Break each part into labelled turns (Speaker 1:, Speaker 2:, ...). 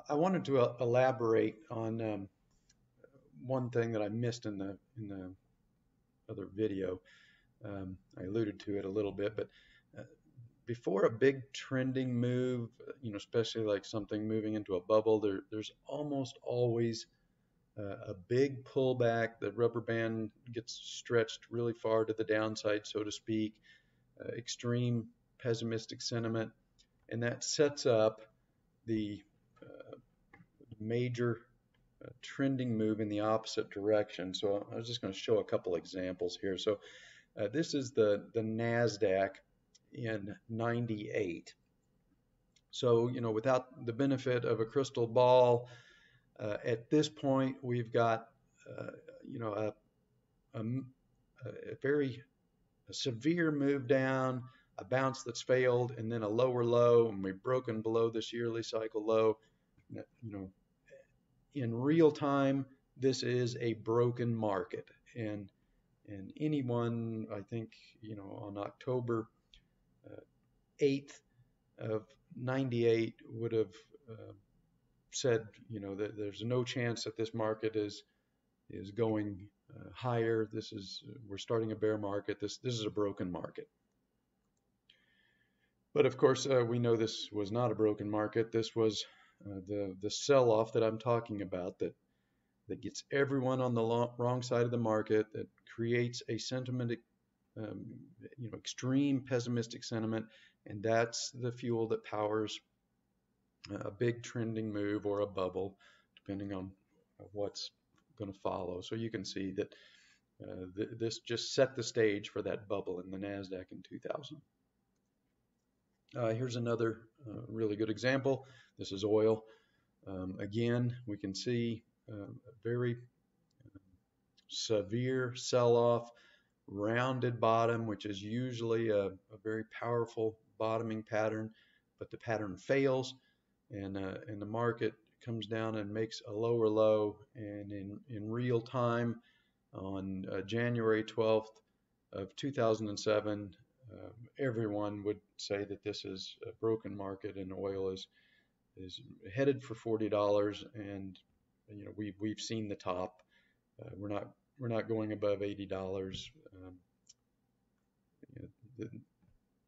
Speaker 1: I wanted to elaborate on one thing that I missed in the other video. I alluded to it a little bit, but uh, before a big trending move, especially like something moving into a bubble, there's almost always a big pullback. The rubber band gets stretched really far to the downside, so to speak. Extreme pessimistic sentiment, and that sets up the major trending move in the opposite direction. So I was just going to show a couple examples here. So this is the Nasdaq in '98. So without the benefit of a crystal ball, at this point we've got uh, you know a very severe move down, a bounce that's failed, and then a lower low, and we've broken below this yearly cycle low. You know, in real time, this is a broken market. And anyone, I think, on October 8th of '98 would have uh, said, that there's no chance that this market is going higher. We're starting a bear market. This is a broken market. But of course, we know this was not a broken market. This was the sell-off that I'm talking about that gets everyone on the wrong side of the market, that creates a sentiment, um, extreme pessimistic sentiment, and that's the fuel that powers a big trending move or a bubble, depending on what's going to follow. So you can see that this just set the stage for that bubble in the Nasdaq in 2000. Here's another really good example. This is oil. Again, we can see a very severe sell-off, rounded bottom, which is usually a very powerful bottoming pattern, but the pattern fails, and the market comes down and makes a lower low. And in real time, on January 12th of 2007, everyone would say that this is a broken market and oil is headed for $40, and we've seen the top. We're not going above $80. You know,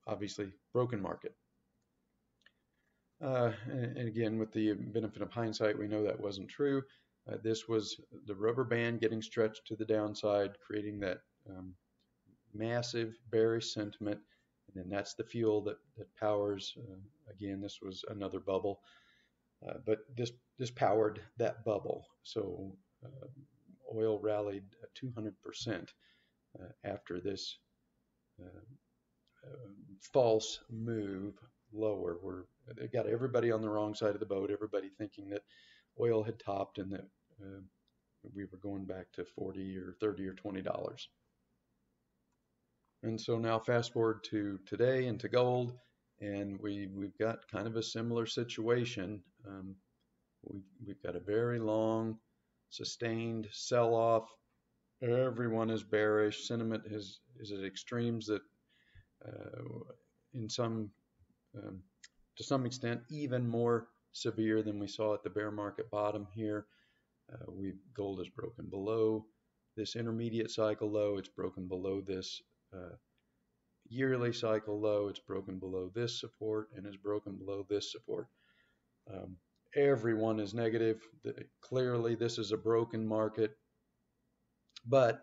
Speaker 1: obviously, broken market. And again, with the benefit of hindsight, we know that wasn't true. This was the rubber band getting stretched to the downside, creating that massive bearish sentiment, and then that's the fuel that powers. Again, this was another bubble, but this powered that bubble. So oil rallied 200% after this false move lower. They got everybody on the wrong side of the boat. Everybody thinking that oil had topped and that we were going back to 40 or 30 or $20. And so now fast forward to today and to gold, and we've got kind of a similar situation. We've got a very long, sustained sell-off. Everyone is bearish. Sentiment is at extremes that, in some, to some extent, even more severe than we saw at the bear market bottom here. Gold has broken below this intermediate cycle low. It's broken below this yearly cycle low. It's broken below this support and it's broken below this support. Everyone is negative. Clearly, this is a broken market. But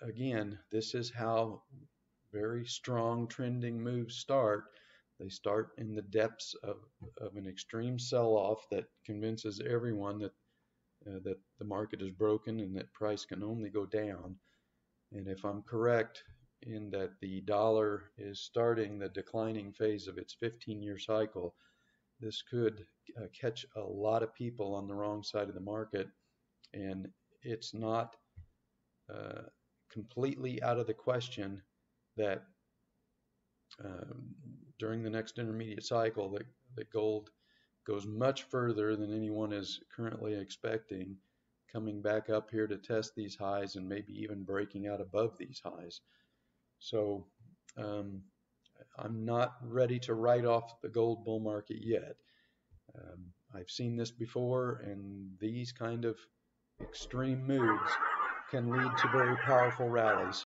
Speaker 1: again, this is how very strong trending moves start. They start in the depths of an extreme sell-off that convinces everyone that the market is broken and that price can only go down. And if I'm correct in that the dollar is starting the declining phase of its 15-year cycle, this could catch a lot of people on the wrong side of the market. And it's not completely out of the question that during the next intermediate cycle that gold goes much further than anyone is currently expecting, coming back up here to test these highs and maybe even breaking out above these highs. So I'm not ready to write off the gold bull market yet. I've seen this before, and these kind of extreme moves can lead to very powerful rallies.